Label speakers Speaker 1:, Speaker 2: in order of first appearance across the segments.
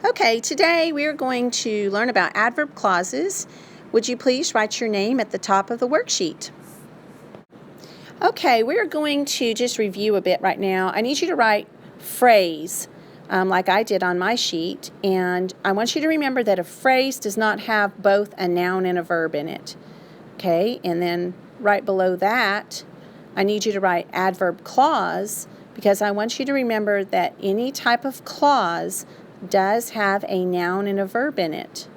Speaker 1: Okay, today we are going to learn about adverb clauses. Would you please write your name at the top of the worksheet? Okay, we're going to just review a bit right now. I need you to write phrase like I did on my sheet, and I want you to remember that a phrase does not have both a noun and a verb in it. Okay, and then right below that, I need you to write adverb clause because I want you to remember that any type of clause does have a noun and a verb in it.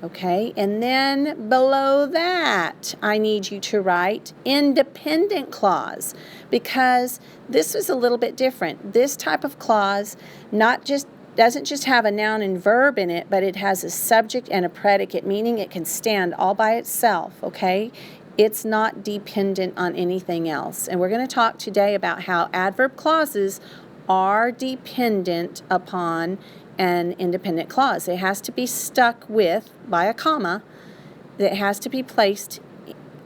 Speaker 1: Okay, and then below that, I need you to write independent clause because this is a little bit different. This type of clause doesn't just have a noun and verb in it, but it has a subject and a predicate, meaning it can stand all by itself, okay? It's not dependent on anything else. And we're going to talk today about how adverb clauses are dependent upon an independent clause. It has to be stuck with, by a comma, that has to be placed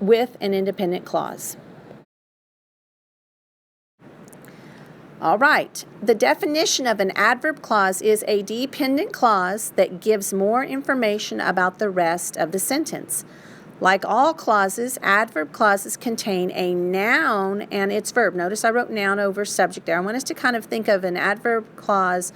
Speaker 1: with an independent clause. All right, the definition of an adverb clause is a dependent clause that gives more information about the rest of the sentence. Like all clauses, adverb clauses contain a noun and its verb. Notice I wrote noun over subject there. I want us to kind of think of an adverb clause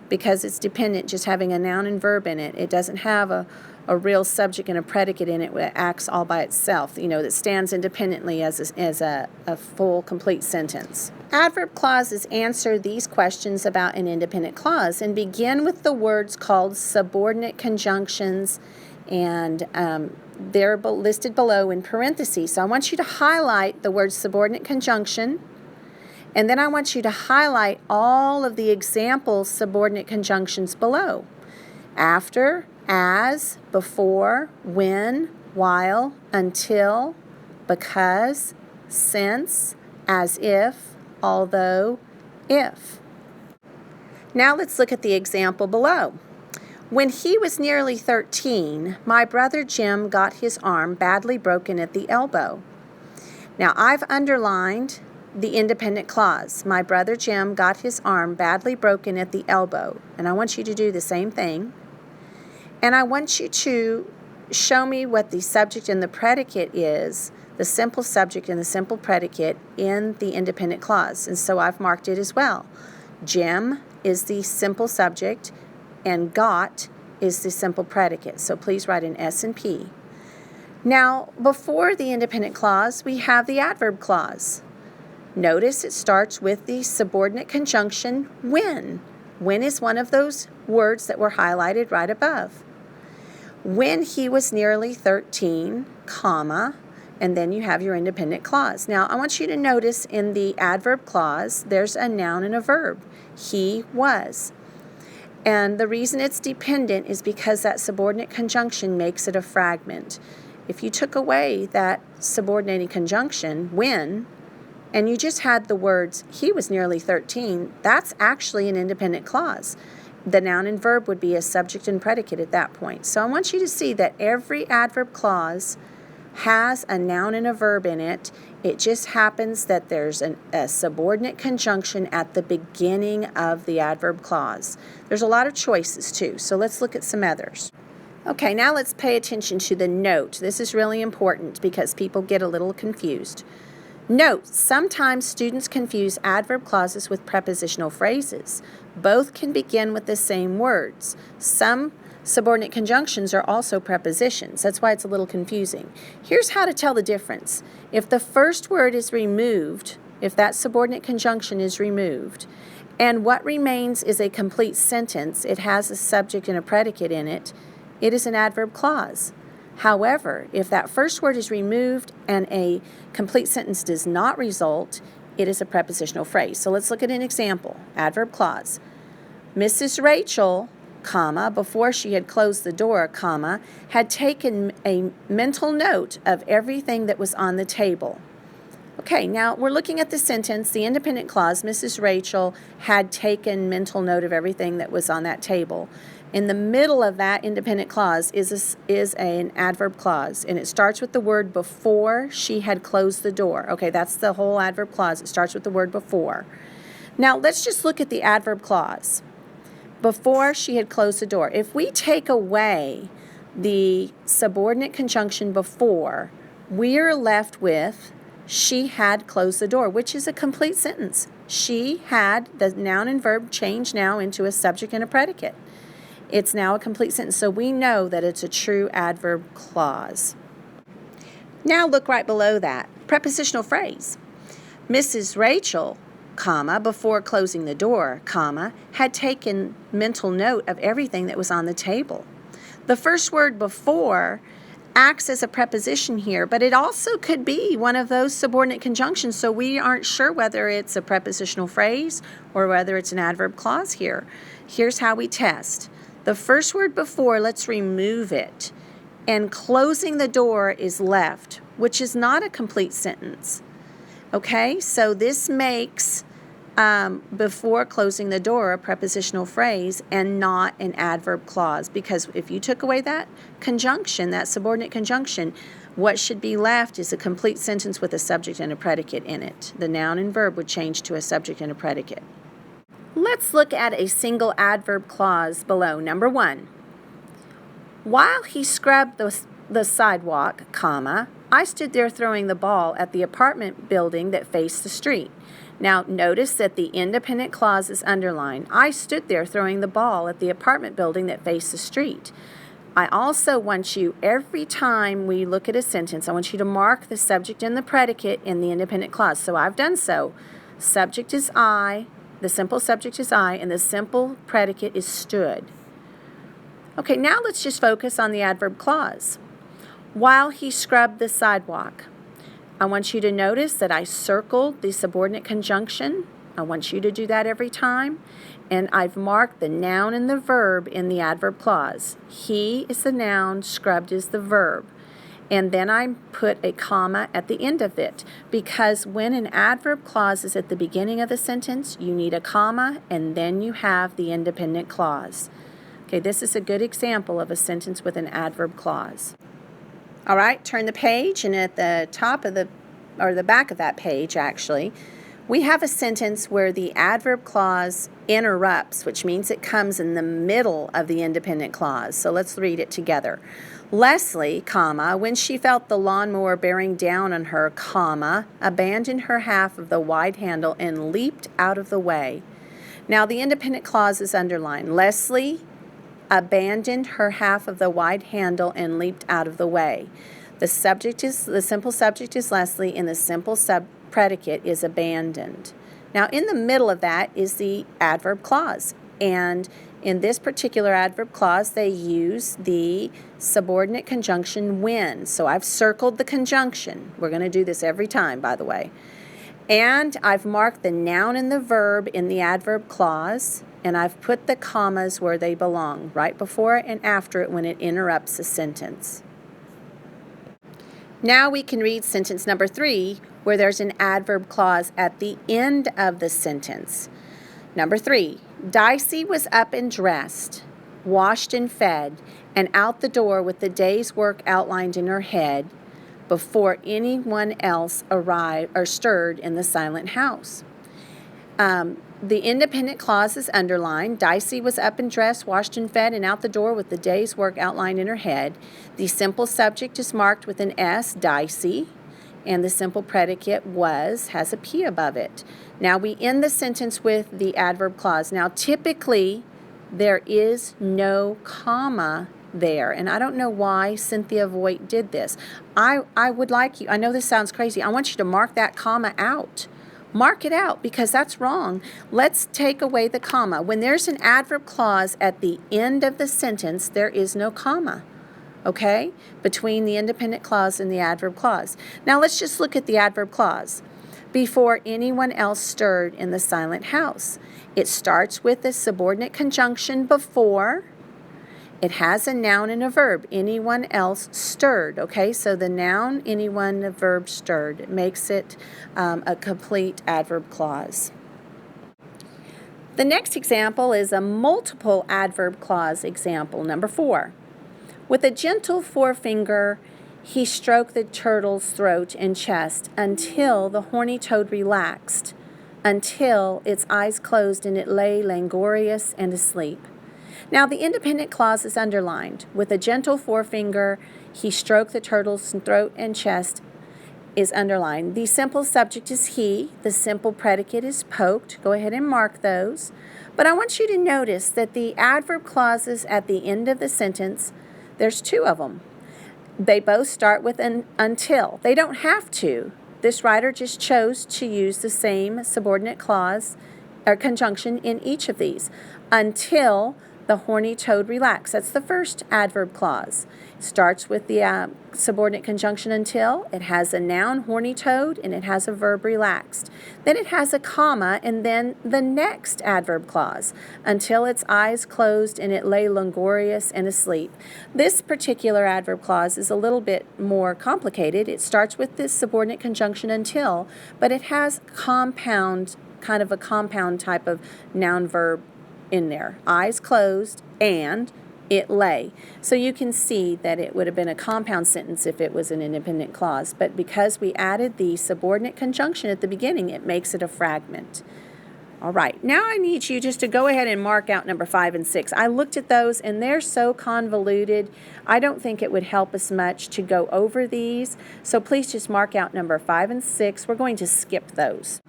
Speaker 1: because it's dependent, just having a noun and verb in it. It doesn't have a real subject and a predicate in it that acts all by itself, that stands independently as a full, complete sentence. Adverb clauses answer these questions about an independent clause and begin with the words called subordinate conjunctions, and they're listed below in parentheses. So I want you to highlight the word subordinate conjunction, and then I want you to highlight all of the example subordinate conjunctions below. After, as, before, when, while, until, because, since, as if, although, if. Now let's look at the example below. When he was nearly 13, my brother Jim got his arm badly broken at the elbow. Now I've underlined the independent clause. My brother Jim got his arm badly broken at the elbow. And I want you to do the same thing. And I want you to show me what the subject and the predicate is, the simple subject and the simple predicate in the independent clause. And so I've marked it as well. Jim is the simple subject and got is the simple predicate. So please write an S and P. Now, before the independent clause, we have the adverb clause. Notice it starts with the subordinate conjunction when. When is one of those words that were highlighted right above. When he was nearly 13, comma, and then you have your independent clause. Now, I want you to notice in the adverb clause, there's a noun and a verb. He was. And the reason it's dependent is because that subordinate conjunction makes it a fragment. If you took away that subordinating conjunction, when, and you just had the words, he was nearly 13, that's actually an independent clause. The noun and verb would be a subject and predicate at that point. So I want you to see that every adverb clause has a noun and a verb in it. It just happens that there's a subordinate conjunction at the beginning of the adverb clause. There's a lot of choices too, so let's look at some others. Okay, now let's pay attention to the note. This is really important because people get a little confused. Note, sometimes students confuse adverb clauses with prepositional phrases. Both can begin with the same words. Some subordinate conjunctions are also prepositions. That's why it's a little confusing. Here's how to tell the difference. If the first word is removed, if that subordinate conjunction is removed, and what remains is a complete sentence, it has a subject and a predicate in it, it is an adverb clause. However, if that first word is removed and a complete sentence does not result, it is a prepositional phrase. So let's look at an example. Adverb clause. Mrs. Rachel, comma, before she had closed the door, comma, had taken a mental note of everything that was on the table. Okay, now we're looking at the sentence, the independent clause, Mrs. Rachel had taken mental note of everything that was on that table. In the middle of that independent clause is an adverb clause, and it starts with the word before she had closed the door. Okay, that's the whole adverb clause. It starts with the word before. Now, let's just look at the adverb clause. before she had closed the door. If we take away the subordinate conjunction before, we are left with she had closed the door, which is a complete sentence. She had, the noun and verb change now into a subject and a predicate. It's now a complete sentence, so we know that it's a true adverb clause. Now look right below that. Prepositional phrase. Mrs. Rachel, comma, before closing the door, comma, had taken mental note of everything that was on the table. The first word before acts as a preposition here, but it also could be one of those subordinate conjunctions, so we aren't sure whether it's a prepositional phrase or whether it's an adverb clause here. Here's how we test. The first word before, let's remove it, and closing the door is left, which is not a complete sentence. Okay, so this makes before closing the door a prepositional phrase and not an adverb clause, because if you took away that conjunction, that subordinate conjunction, what should be left is a complete sentence with a subject and a predicate in it. The noun and verb would change to a subject and a predicate. Let's look at a single adverb clause below. Number 1. While he scrubbed the sidewalk, comma, I stood there throwing the ball at the apartment building that faced the street. Now, notice that the independent clause is underlined. I stood there throwing the ball at the apartment building that faced the street. I also want you, every time we look at a sentence, I want you to mark the subject and the predicate in the independent clause. So I've done so. Subject is I, the simple subject is I, and the simple predicate is stood. Okay, now let's just focus on the adverb clause. While he scrubbed the sidewalk. I want you to notice that I circled the subordinate conjunction. I want you to do that every time. And I've marked the noun and the verb in the adverb clause. He is the noun, scrubbed is the verb. And then I put a comma at the end of it, because when an adverb clause is at the beginning of the sentence, you need a comma, and then you have the independent clause. Okay, this is a good example of a sentence with an adverb clause. All right, turn the page, and at the top of the back of that page, actually, we have a sentence where the adverb clause interrupts, which means it comes in the middle of the independent clause. So let's read it together. Leslie, comma, when she felt the lawnmower bearing down on her, comma, abandoned her half of the wide handle and leaped out of the way. Now the independent clause is underlined. Leslie abandoned her half of the wide handle and leaped out of the way. The simple subject is Leslie, and the simple predicate is abandoned. Now in the middle of that is the adverb clause, and in this particular adverb clause they use the subordinate conjunction when. So I've circled the conjunction. We're going to do this every time, by the way. And I've marked the noun and the verb in the adverb clause, and I've put the commas where they belong, right before and after it when it interrupts a sentence. Now we can read sentence number 3, where there's an adverb clause at the end of the sentence. Number 3, Dicey was up and dressed, washed and fed, and out the door with the day's work outlined in her head before anyone else arrived or stirred in the silent house. The independent clause is underlined. Dicey was up and dressed, washed and fed, and out the door with the day's work outlined in her head. The simple subject is marked with an S, Dicey, and the simple predicate has a P above it. Now we end the sentence with the adverb clause. Now typically there is no comma there, and I don't know why Cynthia Voigt did this. I would like you, I know this sounds crazy, I want you to mark that comma out. Mark it out, because that's wrong. Let's take away the comma. When there's an adverb clause at the end of the sentence, there is no comma, okay, between the independent clause and the adverb clause. Now let's just look at the adverb clause. Before anyone else stirred in the silent house. It starts with a subordinate conjunction before. It has a noun and a verb. Anyone else stirred. Okay, so the noun, anyone, the verb stirred. It makes it a complete adverb clause. The next example is a multiple adverb clause example, number 4. With a gentle forefinger, he stroked the turtle's throat and chest until the horny toad relaxed. until its eyes closed and it lay languorous and asleep. Now the independent clause is underlined. With a gentle forefinger, he stroked the turtle's throat and chest is underlined. The simple subject is he. The simple predicate is poked. Go ahead and mark those. But I want you to notice that the adverb clauses at the end of the sentence, there's two of them. They both start with an until. They don't have to. This writer just chose to use the same subordinate clause or conjunction in each of these. Until the horny toad relaxed. That's the first adverb clause. It starts with the subordinate conjunction until. It has a noun, horny toad, and it has a verb, relaxed. Then it has a comma, and then the next adverb clause, until its eyes closed and it lay languorous and asleep. This particular adverb clause is a little bit more complicated. It starts with this subordinate conjunction until, but it has compound, kind of a compound type of noun verb in there. Eyes closed and it lay. So you can see that it would have been a compound sentence if it was an independent clause, but because we added the subordinate conjunction at the beginning, it makes it a fragment. All right, now I need you just to go ahead and mark out number 5 and 6. I looked at those and they're so convoluted. I don't think it would help us much to go over these. So please just mark out number 5 and 6. We're going to skip those.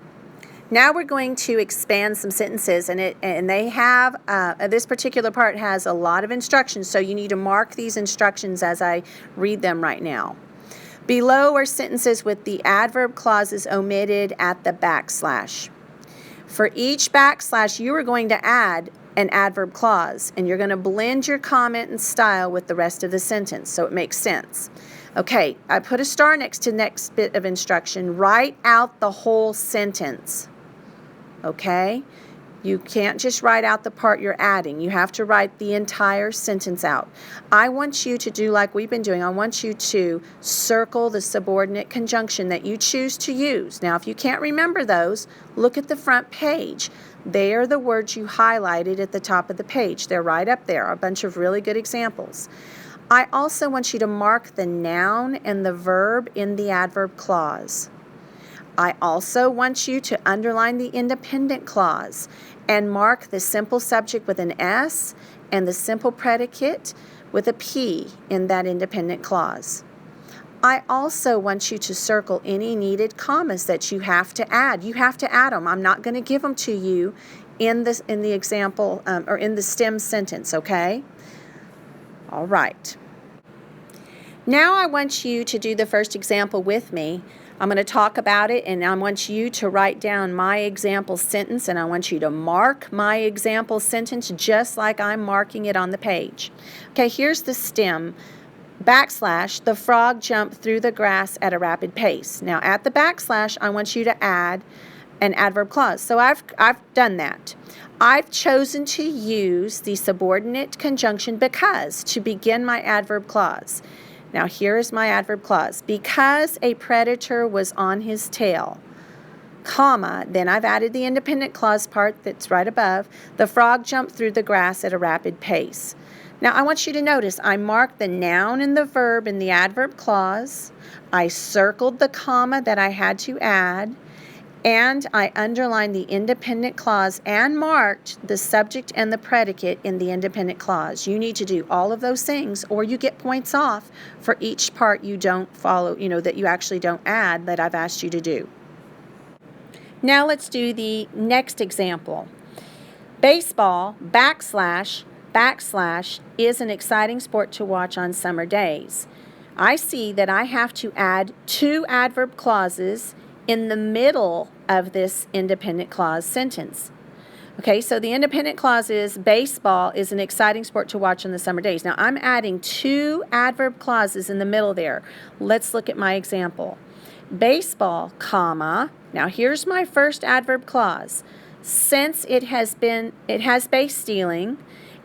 Speaker 1: Now we're going to expand some sentences, and they have, this particular part has a lot of instructions, so you need to mark these instructions as I read them right now. Below are sentences with the adverb clauses omitted at the backslash. For each backslash, you are going to add an adverb clause, and you're going to blend your comment and style with the rest of the sentence, so it makes sense. Okay, I put a star next to the next bit of instruction. Write out the whole sentence. Okay? You can't just write out the part you're adding. You have to write the entire sentence out. I want you to do like we've been doing. I want you to circle the subordinate conjunction that you choose to use. Now, if you can't remember those, look at the front page. They are the words you highlighted at the top of the page. They're right up there, a bunch of really good examples. I also want you to mark the noun and the verb in the adverb clause. I also want you to underline the independent clause and mark the simple subject with an S and the simple predicate with a P in that independent clause. I also want you to circle any needed commas that you have to add. You have to add them. I'm not going to give them to you in the example or in the stem sentence, okay? All right. Now I want you to do the first example with me. I'm going to talk about it, and I want you to write down my example sentence, and I want you to mark my example sentence just like I'm marking it on the page. Okay, here's the stem. Backslash, the frog jumped through the grass at a rapid pace. Now, at the backslash, I want you to add an adverb clause. So I've done that. I've chosen to use the subordinate conjunction because to begin my adverb clause. Now, here is my adverb clause. Because a predator was on his tail, comma, then I've added the independent clause part that's right above. The frog jumped through the grass at a rapid pace. Now, I want you to notice I marked the noun and the verb in the adverb clause. I circled the comma that I had to add. And I underlined the independent clause and marked the subject and the predicate in the independent clause. You need to do all of those things or you get points off for each part you don't follow, that you actually don't add that I've asked you to do. Now let's do the next example. Baseball, backslash, is an exciting sport to watch on summer days. I see that I have to add 2 adverb clauses in the middle of this independent clause sentence. Okay, so the independent clause is baseball is an exciting sport to watch on the summer days. Now I'm adding 2 adverb clauses in the middle there. Let's look at my example. Baseball, comma, now here's my first adverb clause. Since it has base stealing,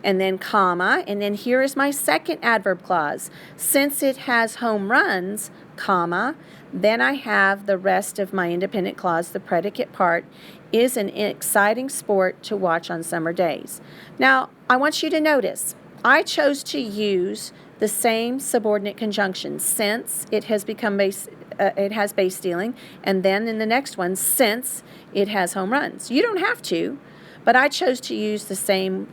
Speaker 1: and then comma, and then here is my second adverb clause. Since it has home runs, comma, then I have the rest of my independent clause, the predicate part, is an exciting sport to watch on summer days. Now, I want you to notice, I chose to use the same subordinate conjunction. Since it has become it has base stealing, and then in the next one, since it has home runs. You don't have to, but I chose to use the same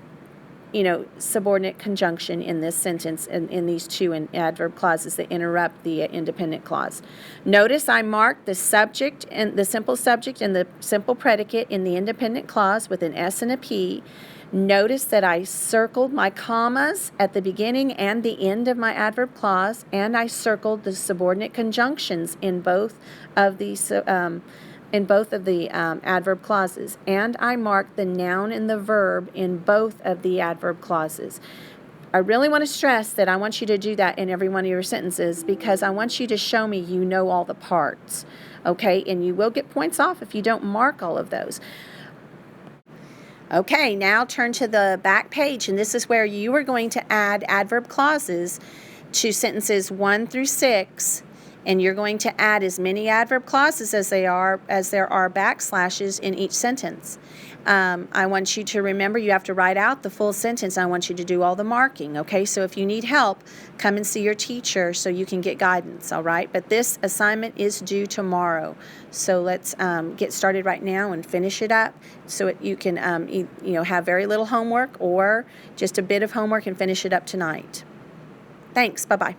Speaker 1: subordinate conjunction in this sentence in these two adverb clauses that interrupt the independent clause. Notice I marked the subject and the simple subject and the simple predicate in the independent clause with an S and a P. Notice that I circled my commas at the beginning and the end of my adverb clause, and I circled the subordinate conjunctions in both of these adverb clauses, and I marked the noun and the verb in both of the adverb clauses. I really want to stress that I want you to do that in every one of your sentences because I want you to show me you know all the parts, okay? And you will get points off if you don't mark all of those. Okay, now turn to the back page, and this is where you are going to add adverb clauses to sentences 1 through 6. And you're going to add as many adverb clauses as there are backslashes in each sentence. I want you to remember you have to write out the full sentence. I want you to do all the marking, okay? So if you need help, come and see your teacher so you can get guidance, all right? But this assignment is due tomorrow. So let's get started right now and finish it up so you can have very little homework or just a bit of homework and finish it up tonight. Thanks. Bye-bye.